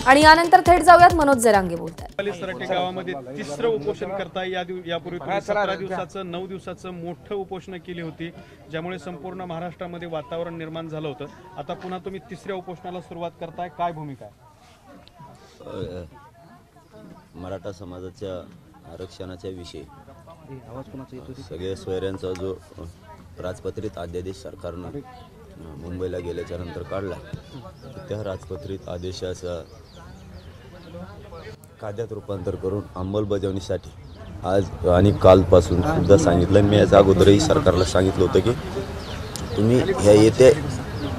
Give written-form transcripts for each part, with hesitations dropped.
आणि यानंतर थेट जाऊयात मनोज जरांगे बोलतात। सराटे गावामध्ये तिसरं उपोषण करताय। यापूर्वी तुम्ही 17 दिवसाचं 9 दिवसाचं मोठं उपोषण केली होती, ज्यामुळे संपूर्ण महाराष्ट्रामध्ये वातावरण निर्माण झालं होतं। आता पुन्हा तुम्ही तिसऱ्या उपोषणाला सुरुवात करताय, काय भूमिका आहे? मराठा समाजाच्या आरक्षणाच्या विषयी सगळ्या सोयऱ्यांचा जो राजपत्रित अध्यादेश सरकारनं मुंबईला गेल्याच्या नंतर काढला, त्या राजपत्रित आदेशाचा कायद्यात रूपांतर करून अंमलबजावणीसाठी आज आणि कालपासून सुद्धा सांगितलं। मी याच्या अगोदरही सरकारला सांगितलं होतं की तुम्ही ह्या येत्या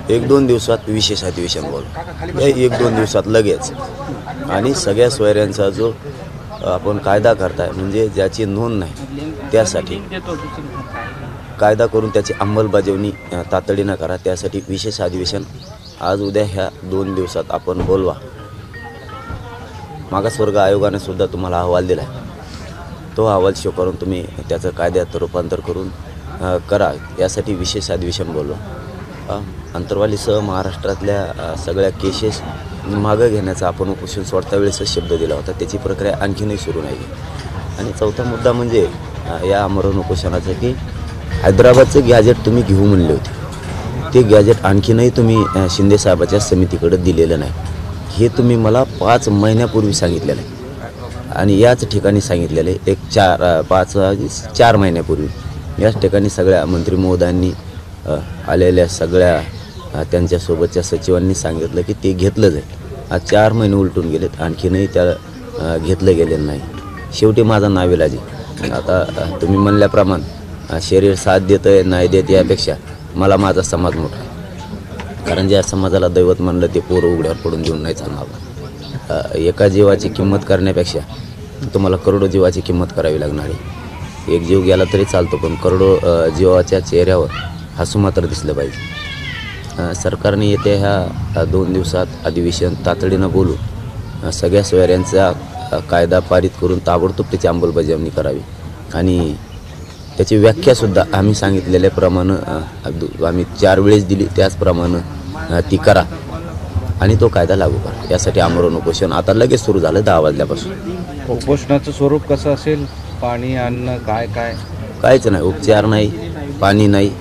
1-2 दिवसात विशेष अधिवेशन बोलवा, या 1-2 दिवसात लगेच। आणि सगळ्या सोयऱ्यांचा जो आपण कायदा करताय म्हणजे ज्याची नोंद नाही त्यासाठी कायदा करून त्याची अंमलबजावणी तातडीनं करा, त्यासाठी विशेष अधिवेशन आज उद्या ह्या 2 दिवसात आपण बोलवा। मागासवर्ग आयोगाने सुद्धा तुम्हाला अहवाल दिला आहे, तो अहवाल स्वीकारून तुम्ही त्याचं कायद्यात रूपांतर करून करा, यासाठी विशेष अधिवेशन बोलवा। अंतरवालीसह महाराष्ट्रातल्या सगळ्या केसेस मागं घेण्याचा आपण उपोषण सोडता वेळेसच शब्द दिला होता, त्याची प्रक्रिया आणखीनही सुरू नाही। आणि चौथा मुद्दा म्हणजे या आमरण उपोषणाचं की हैदराबादचं गॅजेट तुम्ही घेऊ म्हणले होते, ते गॅजेट आणखीनही तुम्ही शिंदे साहेबाच्या समितीकडे दिलेलं नाही, हे तुम्ही मला 5 महिन्यापूर्वी सांगितलेलं आहे। आणि याच ठिकाणी सांगितलेलं आहे 4 महिन्यापूर्वी याच ठिकाणी सगळ्या मंत्री महोदयांनी आलेल्या सगळ्या त्यांच्यासोबतच्या सचिवांनी सांगितलं की ते घेतलं जाईल। आज 4 महिने उलटून गेलेत, आणखीनही त्या घेतलं गेलेलं नाही। शेवटी माझा नाविलाजी, आता तुम्ही म्हणल्याप्रमाणे शरीर साथ देतं नाही देत यापेक्षा मला माझा समाज मोठा आहे, कारण ज्या समाजाला दैवत म्हणलं ते पोरं उघड्यावर पडून देऊन नाही चालणार। एका जीवाची किंमत करण्यापेक्षा तुम्हाला करोडो जीवाची किंमत करावी लागणार आहे। एक जीव गेला तरी चालतो, पण करोडो जीवाच्या चेहऱ्यावर हसू मात्र दिसलं पाहिजे। सरकारने येत्या ह्या 2 दिवसात अधिवेशन तातडीनं बोलू सगळ्या सोयऱ्यांचा कायदा पारित करून ताबडतोब त्याची अंमलबजावणी करावी। आणि त्याची व्याख्यासुद्धा आम्ही सांगितलेल्याप्रमाणे आम्ही 4 वेळेस दिली, त्याचप्रमाणे ती करा आणि तो कायदा लागू करा। यासाठी आमरण उपोषण आता लगेच सुरू झालं 10 वाजल्यापासून। उपोषणाचं स्वरूप कसं असेल? पाणी, अन्न, कायच नाही, उपचार नाही, पाणी नाही,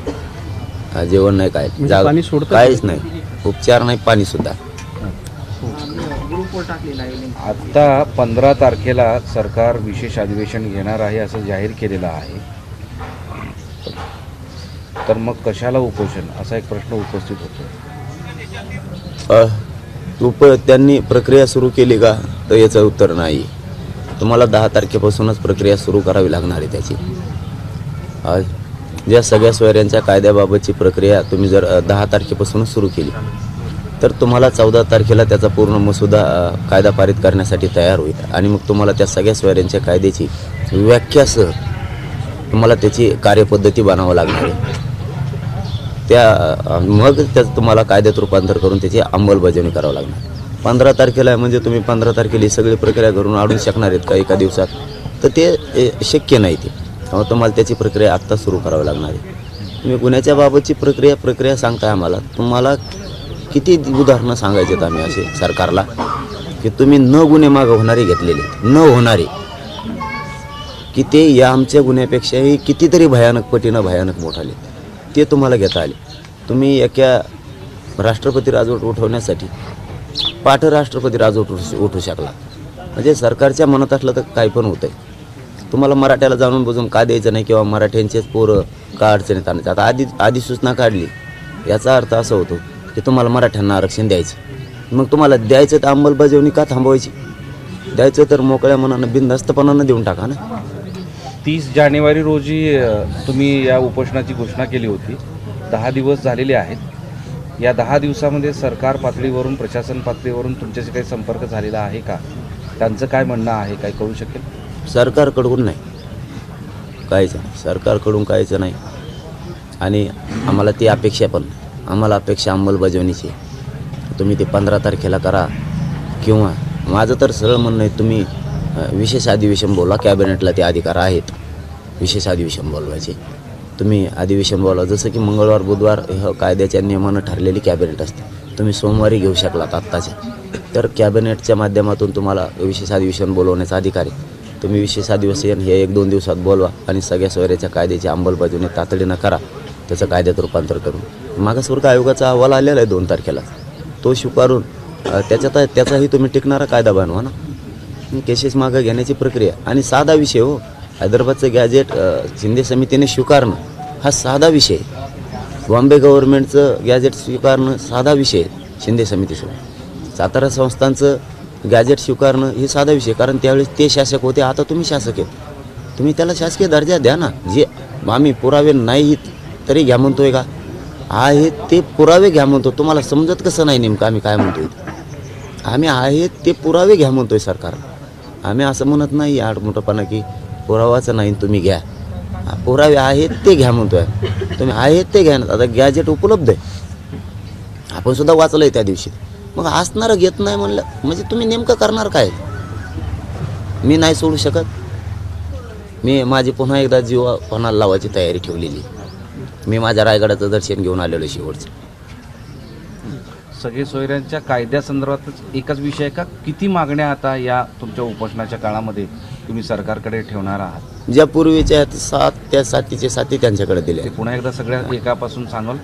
जेवण नाही, काहीच नाही, उपचार नाही, पाणी सुद्धा। आता 15 तारखेला सरकार विशेष अधिवेशन घेणार आहे असं जाहीर केलेलं आहे, तर मग कशाला उपोषण असा एक प्रश्न उपस्थित होतो। त्यांनी प्रक्रिया सुरू केली का, तर याचं उत्तर नाही। तुम्हाला 10 तारखेपासूनच प्रक्रिया सुरू करावी लागणार आहे त्याची। ज्या सगळ्या सोयऱ्यांच्या कायद्याबाबतची प्रक्रिया तुम्ही जर 10 तारखेपासूनच सुरू केली तर तुम्हाला 14 तारखेला त्याचा पूर्ण मसुदा कायदा पारित करण्यासाठी तयार होईल। आणि मग तुम्हाला त्या सगळ्या सोयऱ्यांच्या कायद्याची व्याख्यासह तुम्हाला त्याची कार्यपद्धती बनावं लागणार आहे। मग त्याचं तुम्हाला कायद्यात रूपांतर करून त्याची अंमलबजावणी करावं लागणार। 15 तारखेला म्हणजे तुम्ही 15 तारखेला ही सगळी प्रक्रिया करून आणून शकणार आहेत का एका दिवसात? तर ते शक्य नाही। त्यामुळे तुम्हाला त्याची प्रक्रिया आत्ता सुरू करावी लागणार आहे। तुम्ही गुन्ह्याच्या बाबतची प्रक्रिया सांगताय आम्हाला, तुम्हाला किती उदाहरणं सांगायचे आहेत आम्ही असे सरकारला की तुम्ही न गुन्हे मागं होणारे घेतलेले, न होणारे की ते या आमच्या गुन्ह्यापेक्षाही कितीतरी भयानक पटीनं भयानक मोठाले, ते तुम्हाला घेता आले। तुम्ही एका राष्ट्रपती राजवट उठवण्यासाठी पाठ राष्ट्रपती राजवट उठवू शकला, म्हणजे सरकारच्या मनात असलं तर काय पण होतंय। तुम्हाला मराठ्याला जाणून बुजून का द्यायचं नाही किंवा मराठ्यांचेच पोरं का अडचणीत आणायचं? आता आधी सूचना काढली, याचा अर्थ असा होतो की तुम्हाला मराठ्यांना आरक्षण द्यायचं, मग तुम्हाला द्यायचं तर अंमलबजावणी का थांबवायची? द्यायचं तर मोकळ्या मनानं बिनधास्तपणानं देऊन टाका ना। 30 जानेवारी रोजी तुम्ही या उपोषणाची घोषणा केली होती, 10 दिवस झालेले आहेत। या 10 दिवसामध्ये सरकार पातळीवरून, प्रशासन पातळीवरून तुमच्याशी काही संपर्क झालेला आहे का? त्यांचं काय म्हणणं आहे, काय कळू शकेल? सरकारकडून नाही, काहीच नाही, सरकारकडून काहीच नाही। आणि आम्हाला ती अपेक्षा पण, आम्हाला अपेक्षा अंमलबजावणीची। तुम्ही ते 15 तारखेला करा, किंवा माझं तर सरळ म्हणणं आहे तुम्ही विशेष अधिवेशन बोलवा। कॅबिनेटला ते अधिकार आहेत विशेष अधिवेशन बोलवायचे। तुम्ही अधिवेशन बोलवा, जसं की मंगळवार बुधवार कायद्याच्या नियमानं ठरलेली कॅबिनेट असते, तुम्ही सोमवारी घेऊ शकलात आत्ताच्या, तर कॅबिनेटच्या माध्यमातून तुम्हाला विशेष अधिवेशन बोलवण्याचा अधिकार आहे. तुम्ही विशेष अधिवेशन हे 1-2 दिवसात बोलवा आणि सगळ्या सोयऱ्याच्या कायद्याची अंमलबजावणी तातडीनं करा, त्याचं कायद्यात रूपांतर करून. मागासवर्ग आयोगाचा अहवाल आलेला आहे 2 तारखेला, तो स्वीकारून त्याचाही तुम्ही टिकणारा कायदा बनवा ना. केसेस मागं घेण्याची प्रक्रिया आणि साधा विषय हो, हैदराबादचं गॅजेट शिंदे समितीने स्वीकारणं हा साधा विषय. बॉम्बे गव्हर्नमेंटचं गॅजेट स्वीकारणं साधा विषय शिंदे समितीसोबत. सातारा संस्थांचं गॅजेट स्वीकारणं हे साधा विषय, कारण त्यावेळेस ते शासक होते, आता तुम्ही शासक आहेत. तुम्ही त्याला शासकीय दर्जा द्या ना. जे आम्ही पुरावे नाहीत तरी घ्या म्हणतोय का, आहेत ते पुरावे घ्या म्हणतो. तुम्हाला समजत कसं नाही नेमकं आम्ही काय म्हणतोय? आम्ही आहेत ते पुरावे घ्या म्हणतोय सरकार. आम्ही असं म्हणत नाही आडमोठपणा की पुरावाचं नाही तुम्ही घ्या. पुरावे आहेत ते घ्या म्हणतोय. तुम्ही आहेत ते घ्या ना. आता गॅजेट उपलब्ध आहे, आपण सुद्धा वाचलं आहे त्या दिवशी. मग असणारं घेत नाही म्हणलं म्हणजे तुम्ही नेमकं करणार काय? मी नाही सोडू शकत. मी माझी पुन्हा एकदा जीव कोणाला लावायची तयारी ठेवलेली. मी माझ्या रायगडाचं दर्शन घेऊन आलेलो शेवटचं. सगळे सोयऱ्यांच्या कायद्यासंदर्भातच एकच विषय आहे का, किती मागण्या आता या तुमच्या उपोषणाच्या काळामध्ये तुम्ही सरकारकडे ठेवणार आहात? ज्या पूर्वीच्या आहेत 7 त्या 7चे 7 त्यांच्याकडे दिले. ते पुन्हा एकदा सगळ्या एकापासून सांगाल.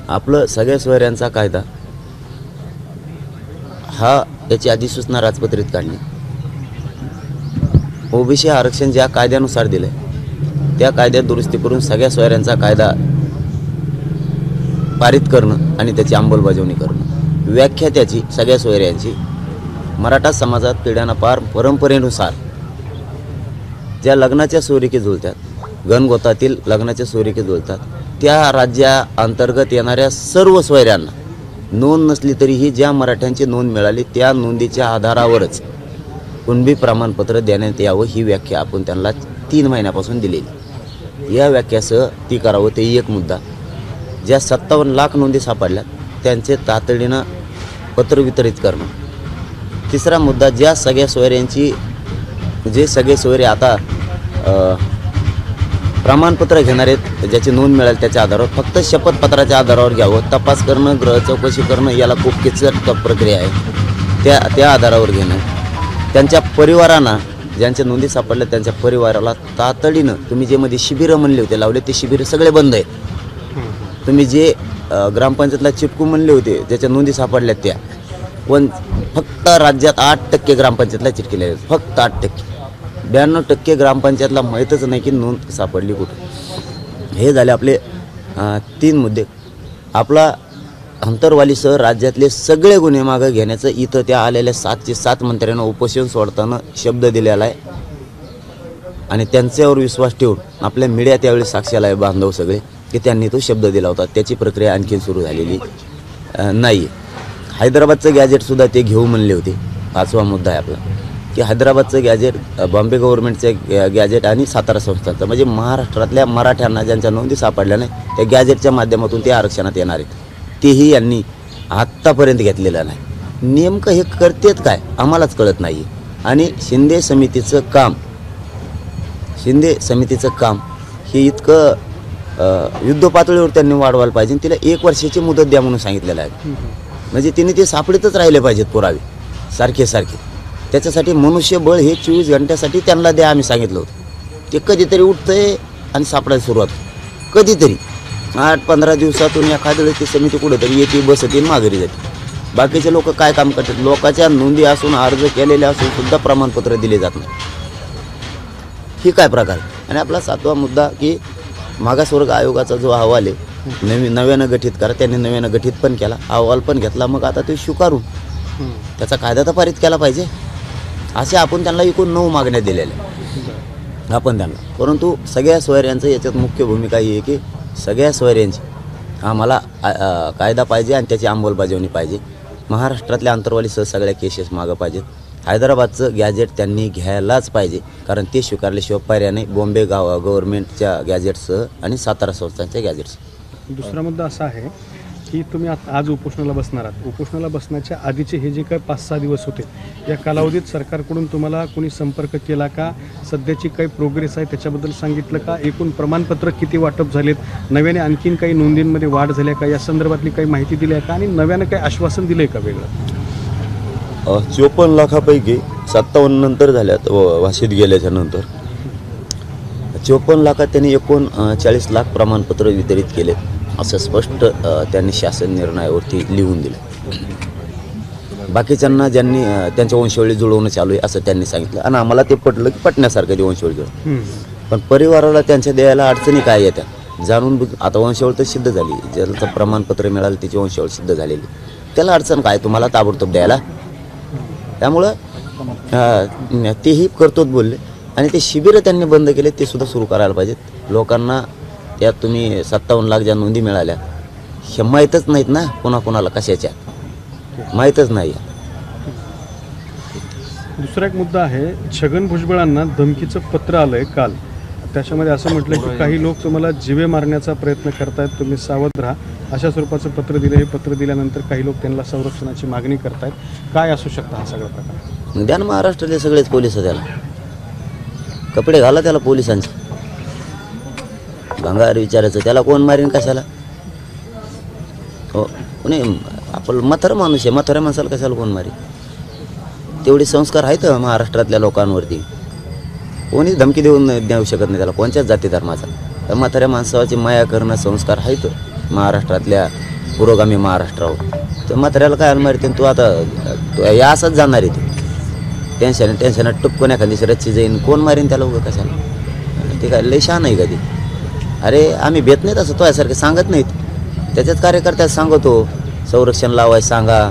आपलं सगळ्या सोयऱ्यांचा कायदा हा याची अधिसूचना राजपत्रित काढली. ओबीसी आरक्षण ज्या कायद्यानुसार दिलं त्या कायद्यात दुरुस्ती करून सगळ्या सोयऱ्यांचा कायदा पारित करणं आणि त्याची अंमलबजावणी करणं. व्याख्या त्याची सगळ्या सोयऱ्यांची मराठा समाजात पिढ्यानपार परंपरेनुसार ज्या लग्नाच्या सोयरीकी जुळतात, गणगोतातील लग्नाच्या सोयरीकी जुळतात, त्या राज्याअंतर्गत येणाऱ्या सर्व सोयऱ्यांना नोंद नसली तरीही ज्या मराठ्यांची नोंद मिळाली त्या नोंदीच्या आधारावरच कुणबी प्रमाणपत्र देण्यात यावं ही व्याख्या आपण त्यांना 3 महिन्यापासून दिलेली. या व्याख्यासह ती करावं ते एक मुद्दा. ज्या 57 लाख नोंदी सापडल्या त्यांचे तातडीनं पत्र वितरित करणं. तिसरा मुद्दा, ज्या सगळ्या सोयऱ्यांची जे सगळे सोयरे आता प्रमाणपत्र घेणार आहेत, ज्याची नोंद मिळाली त्याच्या आधारावर फक्त शपथपत्राच्या आधारावर घ्यावं. तपास करणं, ग्रह चौकशी करणं याला खूप किचकट प्रक्रिया आहे. त्या आधारावर घेणं. त्यांच्या परिवारांना ज्यांच्या नोंदी सापडल्या त्यांच्या परिवाराला तातडीनं तुम्ही जे मध्ये शिबिरं म्हणले होते लावले ते शिबिरं सगळे बंद आहेत. तुम्ही जे ग्रामपंचायतला चिटकू म्हणले होते ज्याच्या नोंदी सापडल्या त्या पण फक्त राज्यात 8% ग्रामपंचायतला चिटकेले आहेत. फक्त 8%. 92% ग्रामपंचायतला माहीतच नाही की नोंद सापडली कुठं. हे झाले आपले 3 मुद्दे. आपला अंतरवालीसह राज्यातले सगळे गुन्हे मागं घेण्याचं इथं त्या आलेल्या 7चे 7 मंत्र्यांना उपोषण सोडताना शब्द दिलेला आहे आणि त्यांच्यावर विश्वास ठेवून आपल्या मीडिया त्यावेळी साक्षीला आहे बांधव सगळे की त्यांनी तो शब्द दिला होता. त्याची प्रक्रिया आणखी सुरू झालेली नाही. हैदराबादचं गॅजेटसुद्धा ते घेऊ म्हणले होते. 5वा मुद्दा आहे आपला की हैदराबादचं गॅजेट, बॉम्बे गव्हर्नमेंटचं गॅजेट आणि सातारा संस्थांचं म्हणजे महाराष्ट्रातल्या मराठ्यांना ज्यांच्या नोंदी सापडल्या नाही त्या गॅजेटच्या माध्यमातून ते आरक्षणात येणार आहेत. तेही यांनी आत्तापर्यंत घेतलेलं नाही. नेमकं हे करतेत काय आम्हालाच कळत नाही. आणि शिंदे समितीचं काम हे इतकं युद्ध पातळीवर त्यांनी वाढवायला पाहिजे. तिला 1 वर्षाची मुदत द्या म्हणून सांगितलेलं आहे. म्हणजे तिने ते सापडतच राहिले पाहिजेत पुरावे सारखे. त्याच्यासाठी मनुष्यबळ हे 24 घंट्यासाठी त्यांना द्या आम्ही सांगितलं होतं. ते कधीतरी उठतंय आणि सापडायला सुरुवात होते. कधीतरी 8-15 दिवसातून एखाद्या ती समिती कुठेतरी येते, बसते, माघारी जाते. बाकीचे लोक काय काम करतात? लोकांच्या नोंदी असून अर्ज केलेले असून सुद्धा प्रमाणपत्र दिले जात नाही. ही काय प्रकार? आणि आपला 7वा मुद्दा की मागासवर्ग आयोगाचा जो अहवाल आहे नव्यानं गठीत करा. त्यांनी नव्यानं गठीत पण केला, अहवाल पण घेतला. मग आता ते स्वीकारून त्याचा कायदा तर पारित केला पाहिजे. असे आपण त्यांना एकूण 9 मागण्या दिलेल्या आपण त्यांना. परंतु सगळ्या सोयऱ्यांचं याच्यात मुख्य भूमिका ही आहे की सगळ्या सोयऱ्यांची आम्हाला कायदा पाहिजे आणि त्याची अंमलबजावणी पाहिजे. महाराष्ट्रातल्या अंतरवालीसह सगळ्या केसेस मागं पाहिजेत. हैदराबादचं गॅजेट त्यांनी घ्यायलाच पाहिजे कारण ते स्वीकारल्याशिवाय पर्याय नाही. बॉम्बे गव्हर्नमेंटच्या गॅजेटसह आणि सातारा संस्थांच्या गॅजेट्ससह. दुसरा मुद्दा असा आहे की तुम्ही आज उपोषणाला बसणार आहात. उपोषणाला बसण्याच्या आधीचे हे जे काही 5-6 दिवस होते या कालावधीत सरकारकडून तुम्हाला कोणी संपर्क केला का? सध्याची काही प्रोग्रेस आहे त्याच्याबद्दल सांगितलं का? एकूण प्रमाणपत्र किती वाटप झालेत? नव्याने आणखीन काही नोंदींमध्ये वाढ झाल्या का? या संदर्भातली काही माहिती दिली आहे का? आणि नव्यानं काही आश्वासन दिलं आहे का वेगळं? 54 लाखापैकी 57 नंतर झाल्यात वाशीत गेल्याच्या नंतर 54 लाखात त्यांनी एकूण 40 लाख प्रमाणपत्र वितरित केले असं स्पष्ट त्यांनी शासन निर्णयावरती लिहून दिलं. बाकीच्यांना ज्यांनी त्यांच्या वंशावळी जुळवणं चालू आहे असं त्यांनी सांगितलं आणि आम्हाला ते पटलं की पटण्यासारखं ती वंशावळी जुळवणं. पण परिवाराला त्यांच्या द्यायला अडचणी काय येत्या जाणून आता वंशावळ तर सिद्ध झाली, ज्याचं प्रमाणपत्र मिळालं त्याची वंशावळ सिद्ध झालेली, त्याला अडचण काय तुम्हाला ताबडतोब द्यायला. त्यामुळं तेही करतोच बोलले आणि ते शिबिरं त्यांनी बंद केले ते सुद्धा सुरू करायला पाहिजेत. लोकांना त्यात तुम्ही 57 लाख ज्या नोंदी मिळाल्या हे माहीतच नाहीत ना, कोणाकोणाला कशाच्या माहीतच नाही. दुसरा एक मुद्दा आहे, छगन भुजबळांना धमकीचं पत्र आलंय काल. त्याच्यामध्ये असं म्हटलं की काही लोक तुम्हाला जीवे मारण्याचा प्रयत्न करतायत, तुम्ही सावध राहा अशा स्वरूपाचं पत्र दिलं. हे पत्र दिल्यानंतर काही लोक त्यांना संरक्षणाची मागणी करतायत. काय असू शकतं हा सगळा प्रकार? द्या ना महाराष्ट्रातले सगळेच पोलिस त्याला कपडे घाला त्याला पोलिसांचे, भंगार विचारायचं त्याला कोण मारीन कशाला. हो कोणी आपण म्हातारा माणूस आहे, म्हाताऱ्या माणसाला कशाला कोण मारी. तेवढे संस्कार आहेत महाराष्ट्रातल्या लोकांवरती, कोणीच धमकी देऊ शकत नाही त्याला कोणत्याच जाती धर्माचा. तर म्हाताऱ्या माणसाची माया करणं संस्कार आहेत महाराष्ट्रातल्या पुरोगामी महाराष्ट्रावर. तर म्हाताऱ्याला काय मारते तू आता या असंच जाणार आहे ते टेन्शन टुपकून एखादी रच्ची जाईन कोण मारीन त्याला उभं कशाला. ते काय लय शान आहे कधी. अरे आम्ही भेट नाहीत असं तो यासारखे सांगत नाहीत, त्याच्यात कार्यकर्त्यात सांगतो संरक्षण लावायचं सांगा,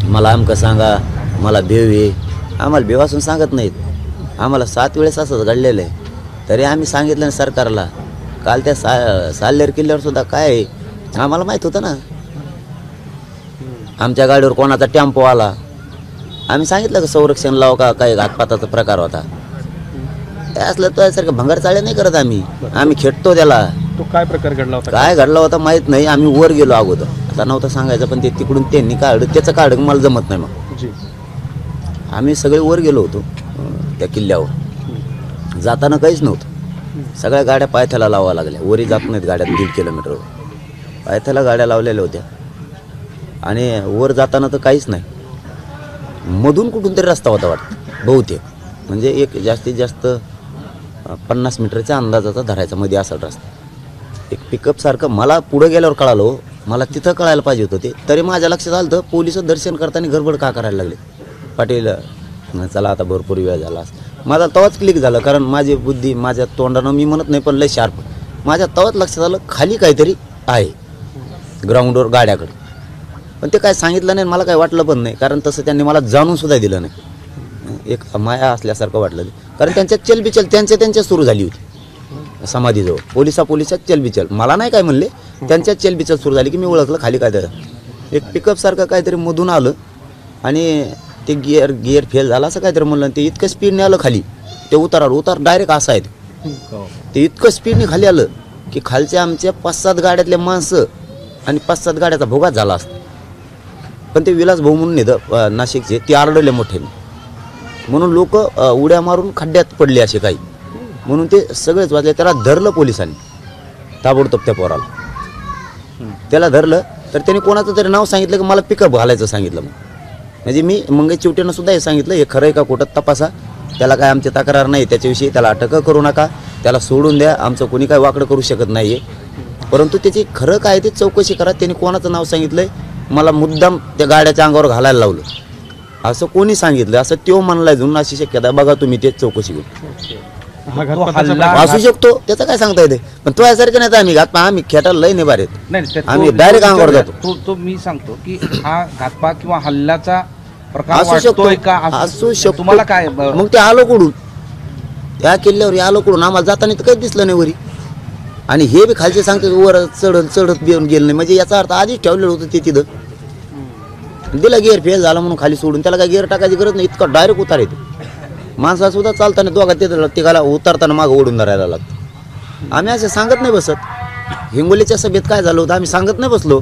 मला अमकं सांगा, मला भेव आहे. आम्हाला भेव असून सांगत नाहीत, आम्हाला 7 वेळेस असंच घडलेलं आहे. तरी आम्ही सांगितलं ना सरकारला. काल त्या साल्हेर किल्ल्यावर सुद्धा काय आहे आम्हाला माहीत होतं ना. आमच्या गाडीवर कोणाचा टेम्पो आला, आम्ही सांगितलं का संरक्षण लाव का काही घातपाताचा प्रकार होता. काय असलं तो यासारखं भंगार चाळे नाही करत आम्ही खेटतो त्याला. तो काय प्रकार घडला होता? काय घडला होता माहीत नाही, आम्ही वर गेलो अगोदर, आता नव्हतं सांगायचं पण ते तिकडून त्यांनी काढलं त्याचं काढ मला जमत नाही. मग जी आम्ही सगळे वर गेलो होतो त्या किल्ल्यावर, जाताना काहीच नव्हतं. सगळ्या गाड्या पायथ्याला लावाव्या लागल्या, वरी जात नाहीत गाड्या 1.5 किलोमीटरवर, पायथ्याला गाड्या लावलेल्या होत्या. आणि वर जाताना तर काहीच नाही, मधून कुठून तरी रस्ता होता वाटतं बहुतेक, म्हणजे एक जास्तीत जास्त 50 मीटरच्या अंदाजाचा धरायचा मध्ये असा रस्ता. एक पिकअपसारखं मला पुढं गेल्यावर कळालं, मला तिथं कळायला पाहिजे होतं ते. तरी माझ्या लक्षात आलं तर पोलिस दर्शन करताना गडबड का करायला लागले. पाटील चला आता भरपूर वेळ झाला. माझा तवाच क्लिक झालं, कारण माझी बुद्धी माझ्या तोंडानं मी म्हणत नाही पण लय शार्प, माझ्या तवाच लक्षात आलं खाली काहीतरी आहे ग्राउंडवर गाड्याकडे. पण ते काय सांगितलं नाही, मला काय वाटलं पण नाही, कारण तसं त्यांनी मला जाणून सुद्धा दिलं नाही. एक माया असल्यासारखं वाटलं, कारण त्यांच्यात चलबिचल त्यांच्या सुरू झाली होती समाधीजवळ. पोलिसात चलबिचल, मला नाही काय म्हणले, त्यांच्यात चलबिचल सुरू झाली की मी ओळखलं खाली काय तर एक पिकअपसारखं काहीतरी मधून आलं आणि ते गिअर फेल झाला असं काहीतरी म्हणलं. ते इतकं स्पीडने आलं खाली, ते उतार डायरेक्ट असं आहे ते इतकं स्पीडने खाली आलं की खालच्या आमच्या 5-7 गाड्यातले माणसं आणि 5-7 गाड्याचा भोगात झाला असता. पण ते विलास भाऊ म्हणून येतं नाशिकचे, ते आरडले मोठ्याने, म्हणून लोक उड्या मारून खड्ड्यात पडले असे काही, म्हणून ते सगळेच वाजले. त्याला धरलं पोलिसांनी ताबडतोब त्या पोराला. त्याला धरलं तर त्याने कोणाचं तरी नाव सांगितलं की मला पिकअप घालायचं सांगितलं. म्हणजे मी मंगेश चिवटेनं सुद्धा हे सांगितलं, हे खरं आहे का कुठं तपासा, त्याला काय आमची तक्रार नाही त्याच्याविषयी, त्याला अटक करू नका, त्याला सोडून द्या, आमचं कोणी काय वाकडं करू शकत नाही आहे. परंतु त्याची खरं काय ते चौकशी करा. त्यांनी कोणाचं नाव सांगितलंय, मला मुद्दाम त्या गाड्याच्या अंगावर घालायला लावलं असं कोणी सांगितलं, असं तो म्हणलाय जुन अशी शक्यता बघा तुम्ही, तेच चौकशी करू. हा घातपाताचा असू शकतो, त्याचं काय सांगता येते. पण तो यासारखं नाही तर आम्ही खेटायला लय नाही बारेत, आम्ही डायरेक्ट अंगावर जातो. तो मी सांगतो की हा घातपात किंवा हल्ल्याचा प्रकार असू शकतो, वाटतोय का? असू शकतो. तुम्हाला काय मग ते आलो कुठून, त्या किल्ल्यावर आलो कुठून, आम्हाला जाताना तर काही दिसलं नाही वरी. आणि हे बी खालचे सांगते वर चढत बिऊन गेलं नाही, म्हणजे याचा अर्थ आधीच ठेवलेलं होतं ते तिथं. दिला गिअर फेल झाला म्हणून खाली सोडून, त्याला काय गिअर टाकायची गरज नाही, इतका डायरेक्ट उतार येतो. माणसा सुद्धा चालताना दोघा तिघाला उतारताना मागं ओढून धरायला लागतं. आम्ही असं सांगत नाही बसत. हिंगोलीच्या सभेत काय झालं होतं आम्ही सांगत नाही बसलो.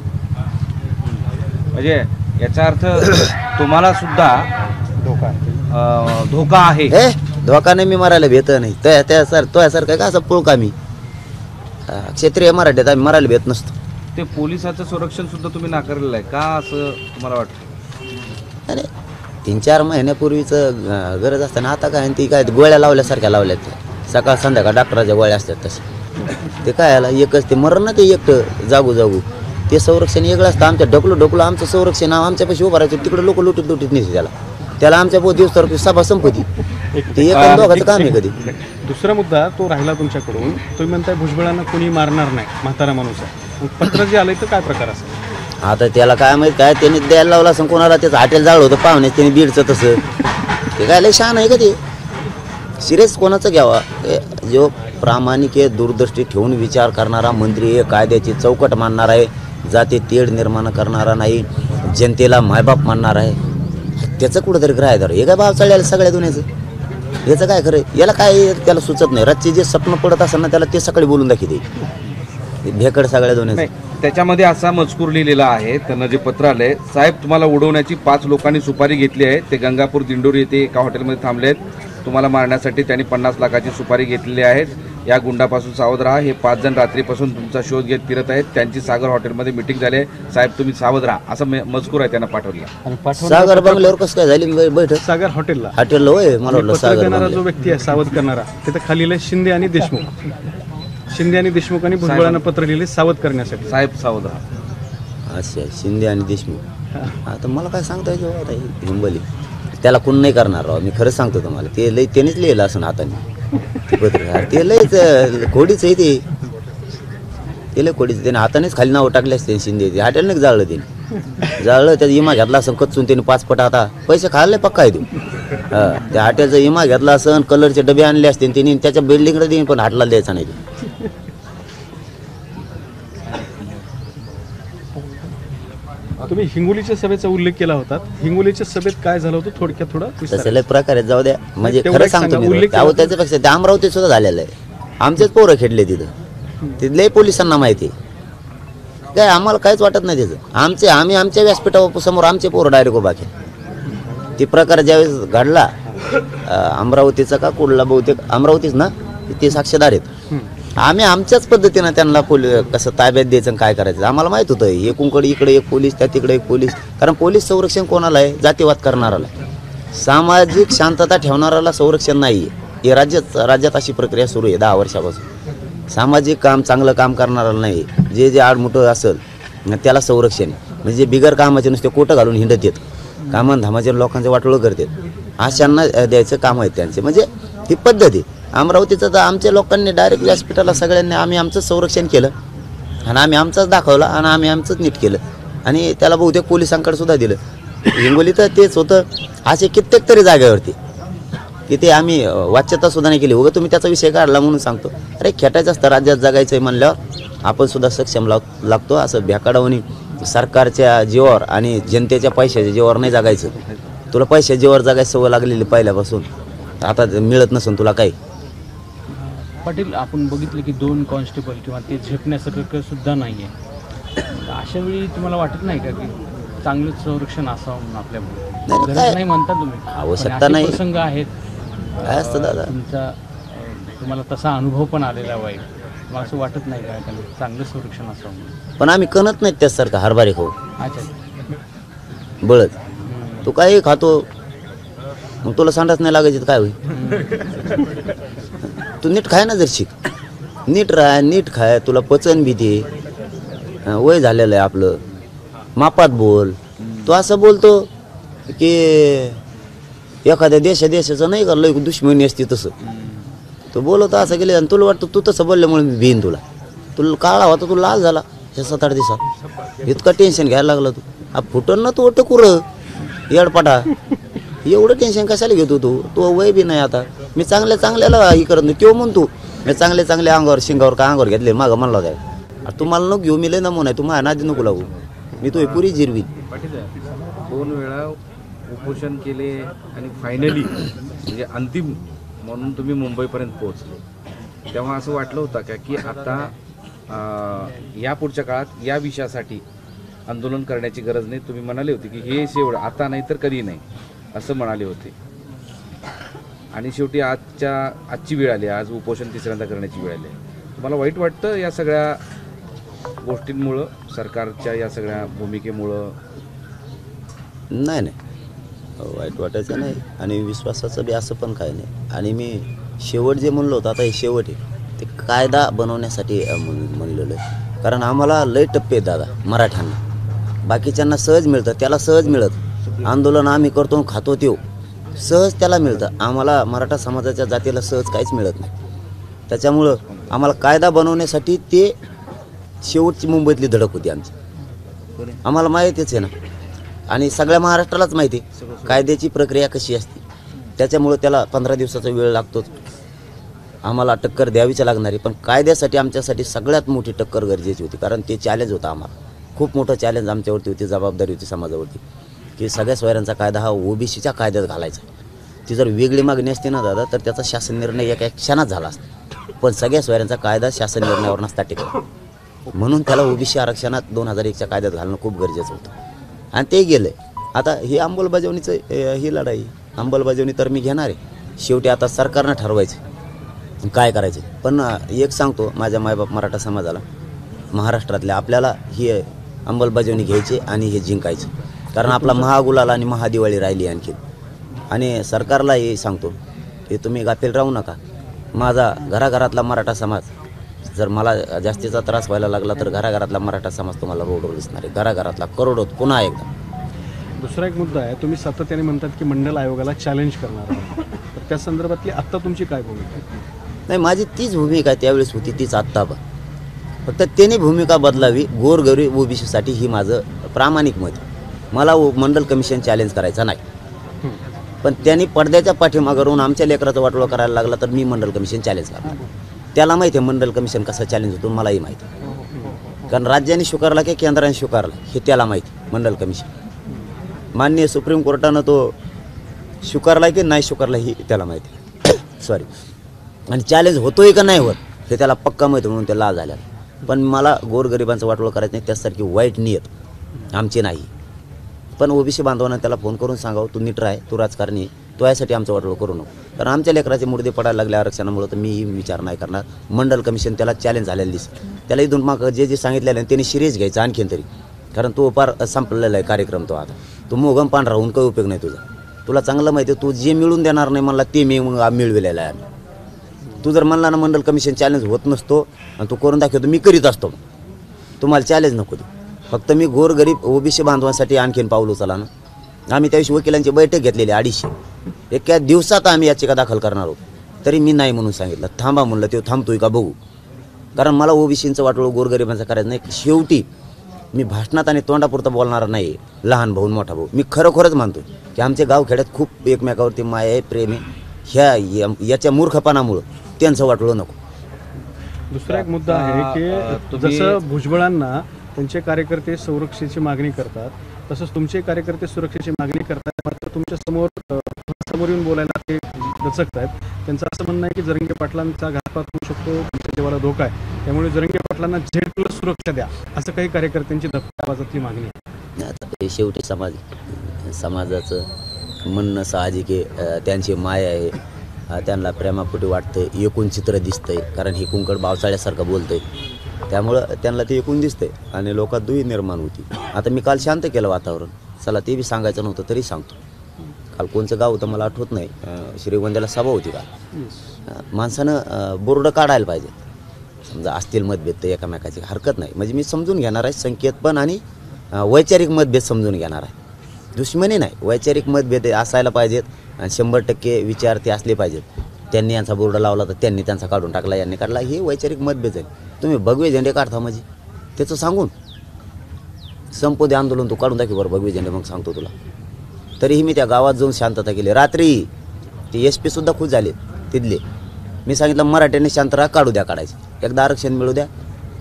म्हणजे याचा अर्थ तुम्हाला सुद्धा धोका आहे. हे धोका नाही, मी मारायला भेट नाही तो यासारखं का असं पुळका मी क्षेत्रीय मराठीत आम्ही मारायला भेट नसतो. ते पोलिसाचं संरक्षण सुद्धा तुम्ही नाकारलेलं आहे का असं तुम्हाला वाटतं? अरे 3-4 महिन्यापूर्वीचं गरज असताना आता काय ती काय गोळ्या लावल्यासारख्या लावल्यात त्या. सकाळ संध्याकाळ डॉक्टराच्या गोळ्या असतात तसे. ते काय आला एकच ते मरण ना ते एकटं जागू जागू ते संरक्षण वेगळं असतं. आमच्या ढकलू आमचं संरक्षण आमच्यापाशी उभं राहायचं तिकडे लोक लुटीत नेते त्याला आमच्या दिवस तर सभा संपत्ती ते एक दोघाचं काम आहे कधी. दुसरा मुद्दा तो राहिला तुमच्याकडून, तुम्ही म्हणताय भुजबळांना कोणी मारणार नाही, म्हातारा माणूस आहे. मग पत्र जे आलंय तर काय प्रकार असेल? आता त्याला काय माहित काय त्यांनी द्यायला लावलं असं कोणाला त्याचं हॉटेल जाळलं होतं पाहुणे त्यांनी बीडचं तसं. ते काय लय शहाण आहे का ते? सिरियस कोणाचं घ्यावा? जो प्रामाणिक आहे, दूरदृष्टी ठेवून विचार करणारा मंत्री आहे, कायद्याची चौकट मानणार आहे, जाती तेढ निर्माण करणारा नाही, जनतेला मायबाप मानणार आहे, त्याचं कुठंतरी ग्राह्य धर. हे काय भाव चाललेलं सगळ्या दुनियाचं, याचं काय खरं? याला काय त्याला सुचत नाही. रातचे जे स्वप्न पडत असेल ना त्याला ते सकाळी बोलून दाखवते भेकड सगळ्या दुनियाचं. त्याच्यामध्ये असा मजकूर लिहिलेला आहे, त्यांना जे पत्र आलंय, साहेब तुम्हाला उडवण्याची 5 लोकांनी सुपारी घेतली आहे. ते गंगापूर दिंडोरी येथे एका हॉटेलमध्ये थांबले आहेत. तुम्हाला मारण्यासाठी त्यांनी 50 लाखाची सुपारी घेतलेली आहे. या गुंडापासून सावध राहा. हे 5 जण रात्रीपासून तुमचा शोध घेत फिरत आहेत. त्यांची सागर हॉटेलमध्ये मिटिंग झाली आहे. साहेब तुम्ही सावध राहा, असं मजकूर आहे त्यांना पाठवलेला. सागर बंगल्यावर कसं काय झाली बैठक? सागर हॉटेलला होय मला वाटलं पत्र सागर देणारा जो बंगल्यावर. व्यक्ती आहे सावध करणारा, तिथं खाली लिहिलंय शिंदे आणि देशमुख. शिंदे आणि देशमुखांनी भुजबळांना पत्र लिहिले सावध करण्यासाठी. साहेब सावध राहा. अच्छा शिंदे आणि देशमुख. आता मला काय सांगता येईल आता हिंबली त्याला कोण नाही करणार राव. मी खरं सांगतो तुम्हाला ते लय त्यांनीच लिहिलं असं हाताने ते पत्र. ते लयच खोडीच आहे ते लय खोडीचं. त्याने हातानेच खाली नावं टाकले असते शिंदे. ते हॉटेलने जाळलं त्याने त्याचा इमा घेतला असं कच्चून त्याने 5 पट. आता पैसे खाल्ले पक्का आहे तो. त्या हॉटेलचा इमा घेतला असं कलरचे डबे आणले असते त्यांनी त्याच्या बिल्डिंगकडे देईन पण हाटला द्यायचा नाही. तुम्ही हिंगोलीच्या सभेचा उल्लेख केला होता. हिंगोलीच्या सभेत काय झालं होतं थोडक्यात थोडं विस्ताराने? तसं लय प्रकार आहेत जाऊ द्या. म्हणजे तेवढं खरं एक सांगतो सांगा, मी उल्लेख अहो त्याच्यापेक्षा ते अमरावतीत सुद्धा झालेलं आहे. आमचेच पोरं खेळले तिथं. तिथले पोलिसांना माहिती आहे काय? आम्हाला काहीच वाटत नाही त्याचं. आम्ही आमच्या व्यासपीठासमोर आमचे पोरं डायरेक्ट उभा केले. ती प्रकार ज्यावेळेस घडला अमरावतीचा का कुठला बहुतेक अमरावतीच ना ते साक्षीदार आहेत. आम्ही आमच्याच पद्धतीनं त्यांना कसं ताब्यात द्यायचं काय करायचं आम्हाला माहित होतं. एकूणकडे इकडे एक पोलीस त्या तिकडे एक पोलीस. कारण पोलीस संरक्षण कोणाला आहे? जातीवाद करणाराला, सामाजिक शांतता ठेवणाऱ्याला संरक्षण नाही आहे. हे राज्यात अशी प्रक्रिया सुरू आहे 10 वर्षापासून. सामाजिक काम चांगलं काम करणाऱ्याला नाही, जे आडमुठं असेल त्याला संरक्षण आहे. म्हणजे बिगर कामाचे नुसते कोटं घालून हिंडत येत कामं धामाचे लोकांचे वाटोळं करतात अशांना द्यायचं काम आहे त्यांचे. म्हणजे ही पद्धत आहे. अमरावतीचं तर आमच्या लोकांनी डायरेक्ट व्यासपीठाला सगळ्यांनी आम्ही आमचंच संरक्षण केलं आणि आम्ही आमचंच दाखवलं आणि आम्ही आमचंच नीट केलं आणि त्याला बहुतेक पोलिसांकडे सुद्धा दिलं. हिंगोली तर तेच होतं. असे कित्येक तरी जागेवरती की ते आम्ही वाच्यता सुद्धा नाही केली. उगा तुम्ही त्याचा विषय काढला म्हणून सांगतो. अरे खेटायचं असतं राज्यात जगायचं आहे म्हणल्यावर आपण सुद्धा सक्षम लागतो. असं भ्याकाडावणी सरकारच्या जीवावर आणि जनतेच्या पैशाच्या जीवावर नाही जगायचं. तुला पैशाच्या जीवावर जगायची सवय लागलेली पहिल्यापासून, आता मिळत नसून तुला काही. पाटील आपण बघितलं की 2 कॉन्स्टेबल किंवा ते झेपण्यासारखं सुद्धा नाही आहे. अशा वेळी तुम्हाला वाटत नाही का की चांगलं संरक्षण असावं म्हणून आपल्यामुळे? गरज नाही म्हणता तुम्ही, आवश्यकता नाही. प्रसंग आहेत काय असतं दादा तुम्हाला तसा अनुभव पण आलेला वाईट. मला असं वाटत नाही का चांगलं संरक्षण असावं म्हणून? पण आम्ही कणत नाहीत त्यासारखं हरभरे खाऊ अच्छा बळत. तू काही खातो मग तुला सांडाच नाही लागायची काय होईल? तू नीट खाय ना जर शिक. नीट राह नीट खाय. तुला पचन भीती वय झालेलं आहे आपलं. मापात बोल. तू असं बोलतो की एखाद्या देशाचं नाही का लय दुश्मनी असते तसं तू बोलवतो असं गेले आणि तुला वाटतं तू तसं बोलल्यामुळे मी भिन तुला काळा होता तू लाल झाला ह्या 7-8 दिवसात. इतकं टेन्शन घ्यायला लागला तू. फुटन ना तू ओट कुर येडपाटा. एवढं टेन्शन कशाला घेतो तू वय बी नाही आता. मी चांगल्याला ही करत नाही. तो म्हणतो मी चांगले अंगावर शिंगावर का अंगावर घेतले मागं म्हणला होता. तू मला नको घेऊ. मी लय नमून आहे. तू माझ्या नादी नको लागू. मी तो पुरी जिरवी. 2 वेळा उपोषण केले आणि फायनली म्हणजे अंतिम म्हणून तुम्ही मुंबईपर्यंत पोहोचले. तेव्हा असं वाटलं होतं का की आता या पुढच्या काळात या विषयासाठी आंदोलन करण्याची गरज नाही? तुम्ही म्हणाले होते की हे शेवट आता नाही तर कधी नाही असं म्हणाले होते. आणि शेवटी आजची वेळ आली. आज उपोषण 3ऱ्यांदा करण्याची वेळ आली. तुम्हाला वाईट वाटतं या सगळ्या गोष्टींमुळं, सरकारच्या या सगळ्या भूमिकेमुळं? नाही वाईट वाटायचं नाही आणि विश्वासाचं बी असं पण काय नाही. आणि मी शेवट जे म्हणलो होतं आता हे शेवट आहे ते कायदा बनवण्यासाठी म्हणलेलं आहे. कारण आम्हाला लय टप्पे आहेत दादा मराठ्यांना, बाकीच्यांना सहज मिळतं, त्याला सहज मिळत. आंदोलन आम्ही करतो खातो त्यो सहज त्याला मिळतं, आम्हाला मराठा समाजाच्या जातीला सहज काहीच मिळत नाही. त्याच्यामुळं आम्हाला कायदा बनवण्यासाठी ते शेवटची मुंबईतली धडक होती आमची. आम्हाला माहितीच आहे ना आणि सगळ्या महाराष्ट्रालाच माहिती आहे कायद्याची प्रक्रिया कशी असते. त्याच्यामुळं त्याला 15 दिवसाचा वेळ लागतोच. आम्हाला टक्कर द्यावीच लागणार आहे, पण कायद्यासाठी आमच्यासाठी सगळ्यात मोठी टक्कर गरजेची होती. कारण ते चॅलेंज होतं आम्हाला, खूप मोठं चॅलेंज आमच्यावरती होती, जबाबदारी होती समाजावरती की सगळ्या सोयऱ्यांचा कायदा हा ओबीसीच्या कायद्यात घालायचा. ती जर वेगळी मागणी असते ना दादा तर त्याचा शासन निर्णय एका क्षणात झाला असता, पण सगळ्या सोयऱ्यांचा कायदा शासन निर्णयावर नसता टिकला. म्हणून त्याला ओबीसी आरक्षणात 2001च्या कायद्यात घालणं खूप गरजेचं होतं आणि ते गेलं. आता ही अंमलबजावणीचं ही लढाई अंमलबजावणी तर मी घेणार आहे. शेवटी आता सरकारनं ठरवायचं काय करायचं. पण एक सांगतो माझ्या मायबाप मराठा समाजाला, महाराष्ट्रातल्या आपल्याला ही अंमलबजावणी घ्यायची आणि हे जिंकायचं. कारण आपला महागुलाल आणि महादिवाळी राहिली आणखी. आणि सरकारलाही सांगतो की तुम्ही गाफील राहू नका. माझा घराघरातला मराठा समाज जर मला जास्तीचा त्रास व्हायला लागला तर घराघरातला मराठा समाज तुम्हाला रोडवर दिसणार आहे, घराघरातला करोडोत पुन्हा एकदा. दुसरा एक मुद्दा आहे, तुम्ही सातत्याने म्हणतात की मंडल आयोगाला चॅलेंज करणार आहे, तर त्या संदर्भातली आत्ता तुमची काय भूमिका आहे? नाही, माझी तीच भूमिका त्यावेळेस होती, तीच आत्ता पण. फक्त त्याने भूमिका बदलावी गोरगरीब ओबीसीसाठी ही माझं प्रामाणिक मत. मला मंडल कमिशन चॅलेंज करायचा नाही, पण त्यांनी पडद्याच्या पाठीमागं राहून आमच्या लेकराचं वाटोळं करायला लागला तर मी मंडल कमिशन चॅलेंज करणार. त्याला माहिती आहे मंडल कमिशन कसं चॅलेंज होतो, मलाही माहिती आहे. कारण राज्याने स्वीकारला की केंद्राने स्वीकारला हे त्याला माहिती. मंडल कमिशन माननीय सुप्रीम कोर्टानं तो स्वीकारला की नाही स्वीकारला ही त्याला माहिती सॉरी. आणि चॅलेंज होतोय का नाही होत हे त्याला पक्का माहिती, म्हणून ते लाज झाल्या. पण मला गोरगरिबांचं वाटोळं करायचं नाही, त्यासारखी वाईट नियत आमची नाही. पण ओबीसी बांधवांना त्याला फोन करून सांगावं तू नीट राह, तू राजकारणी, तो यासाठी आमचं वाटोळं करू नको. कारण आमच्या लेकराचे मुर्दे पडायला लागले आरक्षणामुळे, तर मी विचार नाही करणार. मंडल कमिशन त्याला चॅलेंज झालेलं दिसतं. त्याला इथून मग जे सांगितलेलं आहे त्यांनी सिरियस घ्यायचं आणखीन तरी. कारण तो फार संपलेला आहे कार्यक्रम तो. आता तू मोगम पांढरा राहून काही उपयोग नाही तुझा. तुला चांगलं माहिती आहे तू जे मिळून देणार नाही मला ते मी मिळविलेलं आहे आम्ही. तू जर म्हणला ना मंडल कमिशन चॅलेंज होत नसतो आणि तू करून दाखवतो, मी करीत असतो. तुम्हाला चॅलेंज नको दे. फक्त मी गोरगरीब ओबीसी बांधवांसाठी आणखीन पाऊल उचला ना. आम्ही त्याविषयी वकिलांची बैठक घेतलेली 250. एका दिवसात आम्ही याचिका दाखल करणार आहोत. तरी मी नाही म्हणून सांगितलं, थांबा म्हणलं. ते थांबतोय का बघू. कारण मला ओबीसींचं वाटोळं गोरगरिबांचं करायचं नाही. शेवटी मी भाषणात आणि तोंडापुरतं बोलणार नाही. लहान भाऊ मोठा भाऊ, मी खरोखरच मानतो की आमच्या गावखेड्यात खूप एकमेकावरती माया आहे, प्रेम आहे. याच्या मूर्खपणामुळं त्यांचं वाटोळं नको. दुसरा एक मुद्दा आहे की जसं भुजबळांना त्यांचे कार्यकर्ते संरक्षेची मागणी करतात, तसंच तुमचे कार्यकर्ते सुरक्षेची मागणी करतात. मात्र तुमच्या समोर येऊन बोलायला ते दचकत आहेत. त्यांचं असं म्हणणं आहे की जरंगे पाटलांचा घातपात होऊ शकतो, तुमच्या जीवाला धोका आहे, त्यामुळे जरंगे पाटलांना Z+ सुरक्षा द्या, असं काही कार्यकर्त्यांची धक्का आवाजातली मागणी आहे. आता शेवटी समाजाचं म्हणणं साहजिक आहे. त्यांची माया आहे, त्यांना प्रेमापोटी वाटतं, एकूण चित्र दिसतंय. कारण हे कुंकड बावसाळ्यासारखं बोलतंय, त्यामुळं त्यांना ते एकूण दिसतंय आणि लोकात दुही निर्माण होती. आता मी काल शांत केलं वातावरण, चला ते बी सांगायचं नव्हतं तरी सांगतो. काल कोणचं गाव होतं मला आठवत नाही, श्रीगोंद्याला सभा होती काल. माणसानं बोर्ड काढायला पाहिजे. समजा असतील मतभेद तर एकामेकाची हरकत नाही. म्हणजे मी समजून घेणार आहे संकेत पण आणि वैचारिक मतभेद समजून घेणार आहे. दुश्मनी नाही, वैचारिक मतभेद असायला पाहिजेत आणि 100% विचार ते असले पाहिजेत. त्यांनी यांचा बोर्ड लावला तर त्यांनी त्यांचा काढून टाकला, यांनी काढला, हे वैचारिक मतभेद आहे. तुम्ही भगवे झेंडे काढता म्हणजे त्याचं सांगून संपू दे आंदोलन, तू काढून दाखव बरं भगवे झेंडे, मग सांगतो तुला. तरीही मी त्या गावात जाऊन शांतता केली. रात्री ते SP सुद्धा खुश झाले तिथले. मी सांगितलं मराठ्यांनी शांत राहा, काढू द्या काढायचं, एकदा आरक्षण मिळू द्या.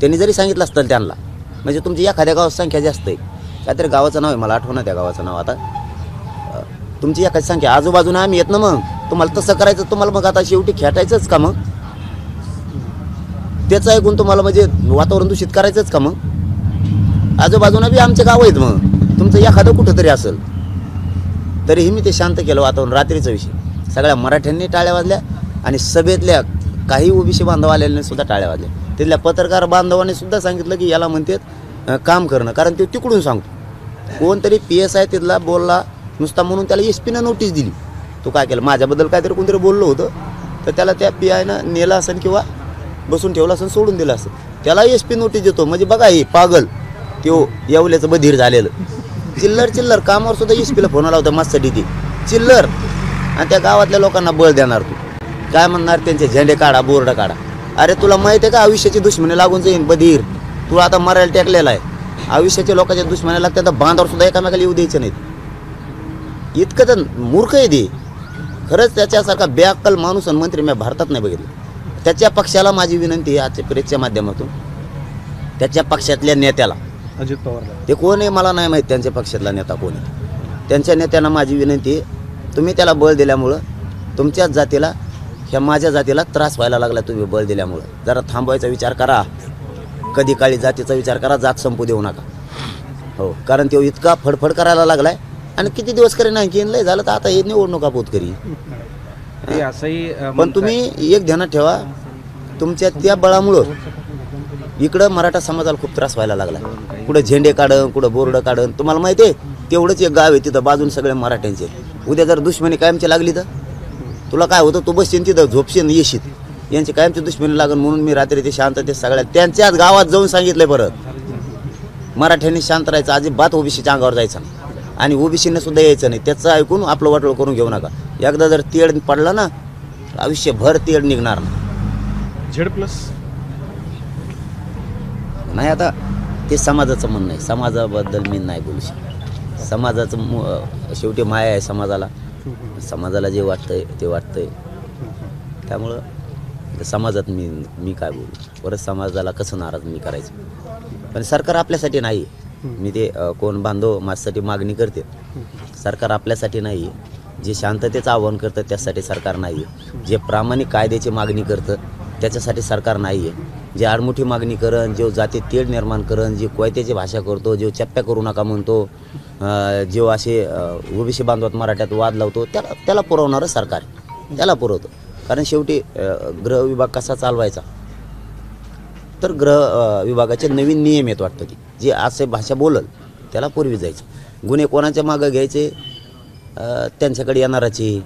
त्यांनी जरी सांगितलं असतं त्यांना, म्हणजे तुमची एखाद्या गावात संख्या जास्त आहे, काहीतरी गावाचं नाव आहे मला आठवणं त्या गावाचं नाव. आता तुमची एखादी संख्या आजूबाजूने आम्ही येत ना, मग तुम्हाला तसं करायचं. तुम्हाला मग आता शेवटी खेटायचंच का मग? त्याचं ऐकून तुम्हाला म्हणजे वातावरण दूषित करायचंच का मग? आजूबाजूला बी आमचे गाव आहेत, मग तुमचं एखादं कुठं तरी असेल. तरीही मी ते शांत केलं वातावरण. रात्रीचा विषय सगळ्या मराठ्यांनी टाळ्या वाजल्या आणि सभेतल्या काही ओबीसी बांधव आलेल्याने सुद्धा टाळ्या वाजल्या. तिथल्या पत्रकार बांधवांनी सुद्धा सांगितलं की याला म्हणतात काम करणं. कारण ते तिकडून सांगतो, कोणतरी PSI तिथला बोलला नुसता म्हणून त्याला SP-नं नोटीस दिली. तो काय केलं, माझ्याबद्दल काहीतरी कोणतरी बोललं होतं तर त्याला त्या PI-नं नेलं असेल किंवा बसून ठेवलं असेल, सोडून दिलं असेल. त्याला SP नोटीस देतो. म्हणजे बघा हे पागल त्यो येवल्याचं बधीर झालेलं चिल्लर कामावर सुद्धा SP-ला फोन आला होता माझ्यासाठी ती चिल्लर. आणि त्या गावातल्या लोकांना बळ देणार तू काय म्हणणार, त्यांचे झेंडे काढा, बोर्ड काढा. अरे तुला माहिती आहे का आयुष्याची दुश्मनी लागून जाईन बधीर, तू आता मरायला टेकलेला आहे. आयुष्याच्या लोकांच्या दुश्मनी लागतात तर बांधावर सुद्धा एकामेकाला येऊ द्यायचं नाहीत. इतकं तर मूर्ख आहे ते खरंच. त्याच्यासारखा बेअक्कल माणूस आणि मंत्री मी भारतात नाही बघितलं. त्याच्या पक्षाला माझी विनंती आहे आजच्या प्रेसच्या माध्यमातून, त्याच्या पक्षातल्या नेत्याला, अजित पवार ते कोण आहे मला नाही माहीत, त्यांच्या पक्षातला नेता कोण आहे, त्यांच्या नेत्यांना माझी विनंती आहे, तुम्ही त्याला बळ दिल्यामुळं तुमच्याच जातीला, ह्या माझ्या जातीला त्रास व्हायला लागला. तुम्ही बळ दिल्यामुळं जरा थांबवायचा विचार करा. कधी काळी जातीचा विचार करा, जात संपू देऊ नका. हो, कारण तो इतका फडफड करायला लागलाय आणि किती दिवस करेन आणखी लय झालं तर आता हे निवडणुका पोत करी. असंही पण तुम्ही एक ध्यानात ठेवा, तुमच्या त्या बळामुळं इकडं मराठा समाजाला खूप त्रास व्हायला लागला. कुठं झेंडे काढन, कुठं बोर्ड काढन. तुम्हाला माहिती आहे तेवढंच एक गाव आहे तिथं बाजून सगळे मराठ्यांचे. उद्या जर दुश्मनी कायमची लागली तर तुला काय होतं, तू बसशील तिथं झोपशील येशील. यांची कायमची दुश्मनी लागन म्हणून मी रात्री ते शांततेत सगळ्या त्यांच्याच गावात जाऊन सांगितलंय. परत मराठ्यांनी शांत राहायचं, अजिबात ओबीसीच्या अंगावर जायचं नाही आणि ओबीसीने सुद्धा यायचं नाही. त्याचं ऐकून आपलं वाटोळ करून घेऊ नका. एकदा जर तेड पडला ना आयुष्यभर तेड निघणार नाही. Z+ नाही आता ते समाजाचं म्हणणं आहे, समाजाबद्दल मी नाही बोलू शकत. समाजाचं शेवटी माया आहे समाजाला, समाजाला जे वाटतंय ते वाटतंय. त्यामुळं समाजात मी काय बोलू, परत समाजाला कसं नाराज मी करायचं. पण सरकार आपल्यासाठी नाही आहे. मी ते कोण बांधव माझ्यासाठी मागणी करते, सरकार आपल्यासाठी नाही आहे. जे शांततेचं आव्हान करतं त्यासाठी सरकार नाही आहे. जे प्रामाणिक कायद्याची मागणी करतं त्याच्यासाठी सरकार नाही आहे. जे आडमुठी मागणी करण, जो जाती तेढ निर्माण करण, जे कोयत्याची भाषा करतो, जो चप्प्या करू नका म्हणतो, जो असे ओबीसी बांधवात मराठ्यात वाद लावतो, त्याला पुरवणारं सरकार त्याला पुरवतं. कारण शेवटी गृह विभाग कसा चालवायचा तर गृह विभागाचे नवीन नियम येत वाटतं की जे असे भाषा बोलल त्याला पूर्वी जायचं. गुन्हे कोणाच्या मागं घ्यायचे, त्यांच्याकडे येणाराचे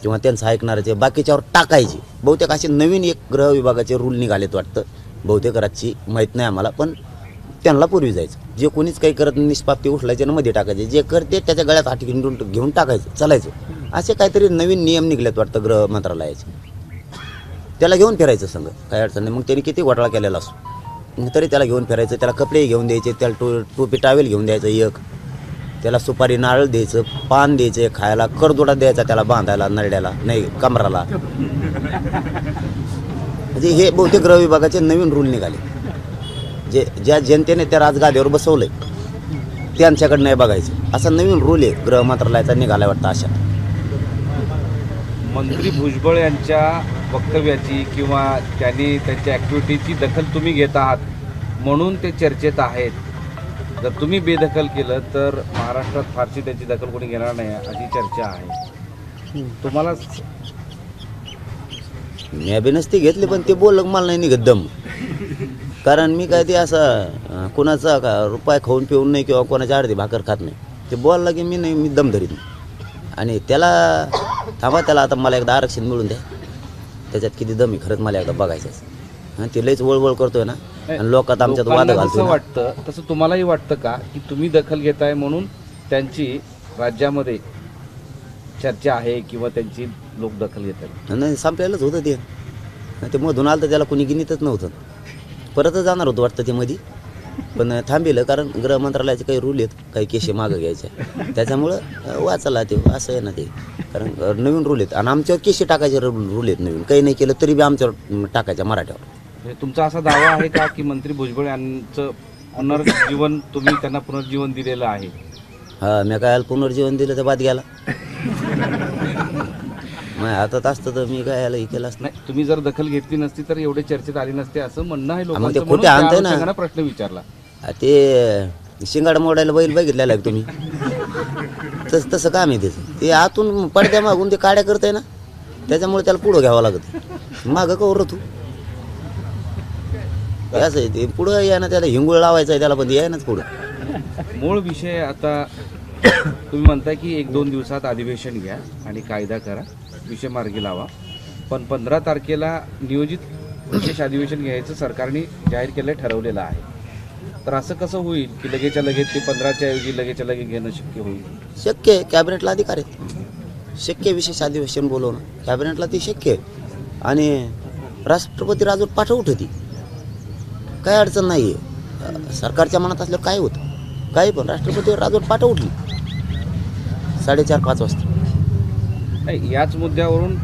किंवा त्यांचं ऐकणाराचे, बाकीच्यावर टाकायचे. बहुतेक असे नवीन एक गृह विभागाचे रूल निघालेत वाटतं. बहुतेक राज्याची माहीत नाही आम्हाला, पण त्यांना पूर्वी जायचं. जे कोणीच काही करत निष्पाप्ती उठलायचे ना मध्ये टाकायचे, जे करते त्याच्या गळ्यात हात घेऊन टाकायचं, चालायचं. असे काहीतरी नवीन नियम निघलेत वाटतं गृह मंत्रालयाचे. त्याला घेऊन फिरायचं संघ, काही अडचण नाही. मग त्यांनी किती घोटाळा केलेला असो तरी त्याला घेऊन फिरायचं. त्याला कपडे घेऊन द्यायचे, त्याला टोपी टावेल घेऊन द्यायचं एक, त्याला सुपारी नारळ द्यायचं, पान द्यायचं खायला, करदोडा द्यायचा त्याला बांधायला नरड्याला नाही कमराला. म्हणजे हे बहुतेक गृह विभागाचे नवीन रूल निघाले. ज्या जनतेने त्या राजगादीवर बसवलंय त्यांच्याकडे नाही बघायचं, असा नवीन रूल आहे गृह मंत्रालयाचा निघाला वाटतं. अशा मंत्री भुजबळ यांच्या वक्तव्याची किंवा त्यांनी त्यांच्या ॲक्टिव्हिटीची दखल तुम्ही घेत आहात म्हणून ते चर्चेत आहेत. जर तुम्ही बेदखल केलं तर महाराष्ट्रात फारशी त्यांची दखल कोणी घेणार नाही अशी चर्चा आहे. तुम्हाला मी बी नसती घेतली, पण ते बोललं मला नाही निघत दम. कारण मी काय ते असं कोणाचा रुपये खाऊन पिऊन नाही किंवा कोणाच्या अर्धी भाकर खात नाही. ते बोलला की मी दम धरीत नाही. आणि त्याला थांबा, त्याला आता मला एकदा आरक्षण मिळून द्या, त्याच्यात किती दम आहे खरंच मला एकदा बघायचं. ते लईच वळवळ करतोय ना आणि लोकात आमच्यात वाद घालतोय. वाटतं तसं तुम्हालाही वाटतं का की तुम्ही दखल घेताय म्हणून त्यांची राज्यामध्ये चर्चा आहे किंवा त्यांची लोक दखल घेत आहेत? नाही, संपलेलंच होतं ते मधून आलं तर त्याला कोणी गिनीतच नव्हतं. परतच जाणार होतं वाटतं ते मध्ये, पण थांबिलं. कारण गृह मंत्रालयाचे काही रूल आहेत, काही केशी मागं घ्यायच्या, त्याच्यामुळं वाचायला ते असं आहे ना ते. कारण नवीन रूल आहेत आणि आमच्यावर केशी टाकायचे रूल आहेत नवीन. काही नाही केलं तरी बी आमच्यावर टाकायच्या मराठ्यावर. तुमचा असा दावा आहे का की मंत्री भुजबळ यांचं पुनर्जीवन तुम्ही त्यांना पुनर्जीवन दिलेलं आहे? हा, मी काय पुनर्जीवन दिलं तर बाद गेला. मग हातात असतं तर मी काय याला हे केलं असतं. नाही, तुम्ही जर दखल घेतली नसती तर एवढे चर्चेत आली नसते असं म्हणणं आहे लोकांचं. ते खोटे आणताय ना. म्हणून प्रश्न विचारला. ते शिंगाड मोडायला बैल बघितलेला आहे तुम्ही, तसं काम आहे त्याचं. ते आतून पडद्या मागून ते काड्या करताय ना, त्याच्यामुळे त्याला पुढं घ्यावं लागत. मागं कवर तू असं आहे ते. पुढं या ना, त्याला हिंगुळ लावायचं आहे त्याला, पण याय नाच पुढं. मूळ विषय आता तुम्ही म्हणताय की 1-2 दिवसात अधिवेशन घ्या आणि कायदा करा, विषय मार्गी लावा, पण 15 तारखेला नियोजित विशेष अधिवेशन घ्यायचं सरकारने जाहीर केलं ठरवलेलं आहे. तर असं कसं होईल की लगेचच्या लगेच ते 15च्या ऐवजी लगेचच्या लगेच घेणं शक्य होईल? शक्य आहे, कॅबिनेटला अधिकार आहेत, शक्य आहे विशेष अधिवेशन बोलवणं, कॅबिनेटला ती शक्य आहे. आणि राष्ट्रपती राजवट पाठवत होती, काय अडचण नाही आहे. सरकारच्या मनात असल्यावर काय होतं, काही पण राष्ट्रपती राजवट पाठवली 4:30-5 वाजता. नाही, याच मुद्द्यावरून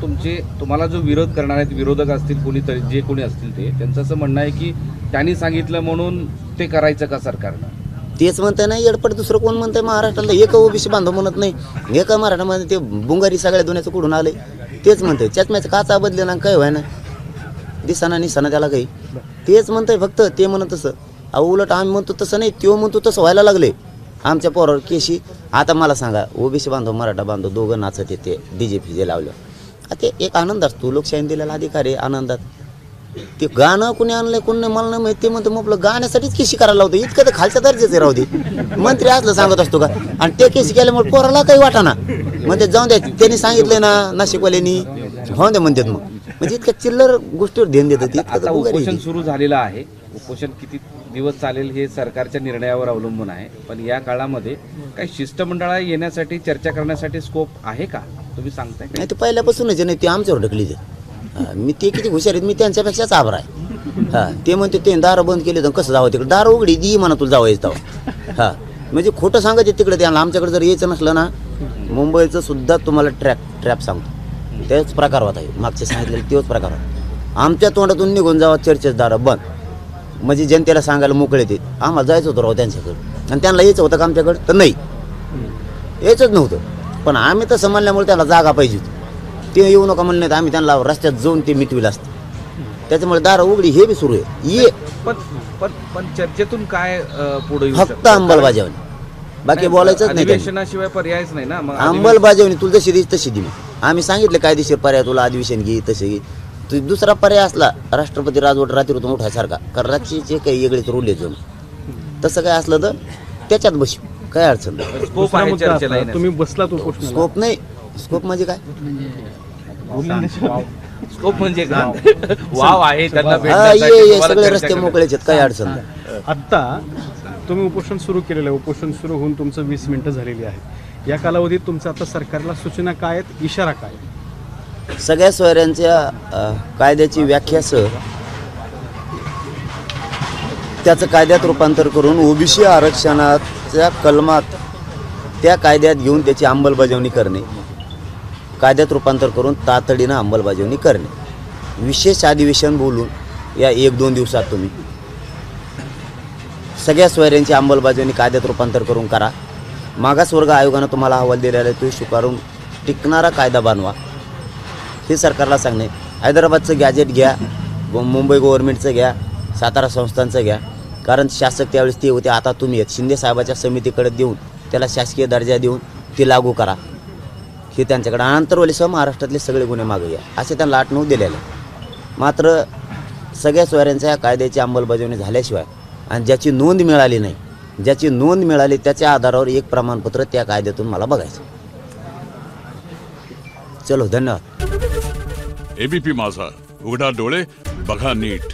तुम्हाला जो विरोध करणार आहेत, विरोधक असतील कोणीतरी, जे कोणी असतील ते, त्यांचं असं म्हणणं आहे की त्यांनी सांगितलं म्हणून ते करायचं का सरकारनं? तेच म्हणताय नाही येडपट, दुसरं कोण म्हणताय? महाराष्ट्राला एक ओबीसी बांधव म्हणत नाही, एका मराठामध्ये ते बुंगारी सगळ्या दुनियाचं कुठून आले तेच म्हणतंय. चष्म्याचं काचा बदले ना, काय व्हाय ना, दिसाना निसाना त्याला काही, तेच म्हणतंय फक्त. ते म्हणत तसं, अहो उलट आम्ही म्हणतो तसं नाही, तो म्हणतो तसं व्हायला लागले आमच्या पोरावर केशी. आता मला सांगा, ओबीसी बांधव मराठा बांधव दोघं नाचत येते, डीजे जे लावलं, ते एक आनंद असतो, लोकशाही दिलेला अधिकार आहे आनंदात. ते गाणं कुणी आणलंय कोण नाही मला नाही माहिती, ते म्हणतो मग आपलं गाण्यासाठीच केशी करायला लावतो, इतकं तर खालच्या दर्जाचे राहू दे. मंत्री असलं सांगत असतो का? आणि ते केशी केल्यामुळे पोराला काही वाटाना, म्हणते जाऊन द्या, त्यांनी सांगितलंय ना नाशिकवाल्यांनी, हो द्या म्हणतात. मग म्हणजे इतक्या चिल्लर गोष्टीवर ध्यान देतात. आता उपोषण सुरू झालेलं आहे, उपोषण किती दिवस चालेल हे सरकारच्या निर्णयावर अवलंबून आहे, पण या काळामध्ये काही शिष्टमंडळा येण्यासाठी चर्चा करण्यासाठी स्कोप आहे का, तुम्ही सांगताय? नाही, ते पहिल्यापासूनच नाही, ते आमच्यावर ढकली दे. मी ते किती हुशार आहेत, मी त्यांच्यापेक्षाच आभार आहे. हां, ते म्हणते ते दारं बंद केले तर कसं जावं तिकडे, दारं उघडी दी म्हणा तुला जावं जावं. हां, म्हणजे खोटं सांगायचं तिकडे. त्यांना आमच्याकडे जर यायचं नसलं ना, मुंबईचं सुद्धा तुम्हाला ट्रॅप सांगतो, तेच प्रकार होता, मागचे सांगितलेले तेच प्रकार होता. आमच्या तोंडातून निघून जावं चर्चेचं दारं बंद, म्हणजे जनतेला सांगायला मोकळे ते. आम्हाला जायचं होतं राव त्यांच्याकडे, आणि त्यांना यायचं होतं का आमच्याकडं? तर नाही, यायचंच नव्हतं. पण आम्ही तसं म्हणल्यामुळे त्याला जागा पाहिजे होती, ते येऊ नका म्हणले तर आम्ही त्यांना रस्त्यात जाऊन ते मिटविलं असतं. त्याच्यामुळे दारं उघडी हे बी सुरू आहे. ये पण चर्चेतून काय पुढे फक्त अंमलबजावणी, बाकी बोलायचंच नाही. अधिवेशनाशिवाय पर्यायच नाही ना. मग अंमलबजावणी तुला जशी दिली तशी दिली. आम्ही सांगितलं कायदेशीर पर्याय तुला अधिवेशन घे तसे घे. तू दुसरा पर्याय असला राष्ट्रपती राजवट रात्रीतून उठायसारखा, कारण रात्रीचे काही वेगळेच रूल आहे जण, तसं काय असलं तर त्याच्यात बसू, काय अडचण नाही. स्कोप आहे चर्चेला येण्याचा. तुम्ही बसलात उपोषणाला. स्कोप नाही, स्कोप म्हणजे काय? स्कोप म्हणजे काय? वाव आहे त्यांना हा, भेटण्यासाठी, ये तुम्हाला सगळे चर्चा रस्ते करण्यासाठी. मोकळेच आहेत, काही अडचण नाही. आत्ता तुम्ही उपोषण सुरू केलेलं आहे, उपोषण सुरू होऊन तुमचं 20 मिनिटं झालेली आहेत. या कालावधीत तुमचं आता सरकारला सूचना काय आहेत, इशारा काय? सगळ्या सोयऱ्यांच्या कायद्याची व्याख्यासह त्याचं कायद्यात रूपांतर करून ओबीसी आरक्षणाच्या कलमात त्या कायद्यात घेऊन त्याची अंमलबजावणी करणे, कायद्यात रूपांतर करून तातडीनं अंमलबजावणी करणे, विशेष अधिवेशन बोलून या 1-2 दिवसात तुम्ही सगळ्या सोयऱ्यांची अंमलबजावणी कायद्यात रूपांतर करून करा. मागासवर्ग आयोगानं तुम्हाला अहवाल दिलेला आहे, तो स्वीकारून टिकणारा कायदा बनवा, हे सरकारला सांगणे. हैदराबादचं गॅजेट घ्या, मुंबई गव्हर्नमेंटचं घ्या, सातारा संस्थांचं घ्या, कारण शासक त्यावेळेस ते होते, आता तुम्ही आहेत. शिंदे साहेबाच्या समितीकडे देऊन त्याला शासकीय दर्जा देऊन ते लागू करा, हे त्यांच्याकडे. आंतरवलीसह महाराष्ट्रातले सगळे गुन्हे मागे घ्या, असे त्यांना 8-9 दिलेले. मात्र सगळ्या सोयऱ्यांच्या या कायद्याची अंमलबजावणी झाल्याशिवाय आणि ज्याची नोंद मिळाली नाही, ज्याची नोंद मिळाली त्याच्या आधारावर एक प्रमाणपत्र त्या कायद्यातून मला बघायचं. चलो, धन्यवाद. एबीपी माझा, उघडा डोळे बघा नीट.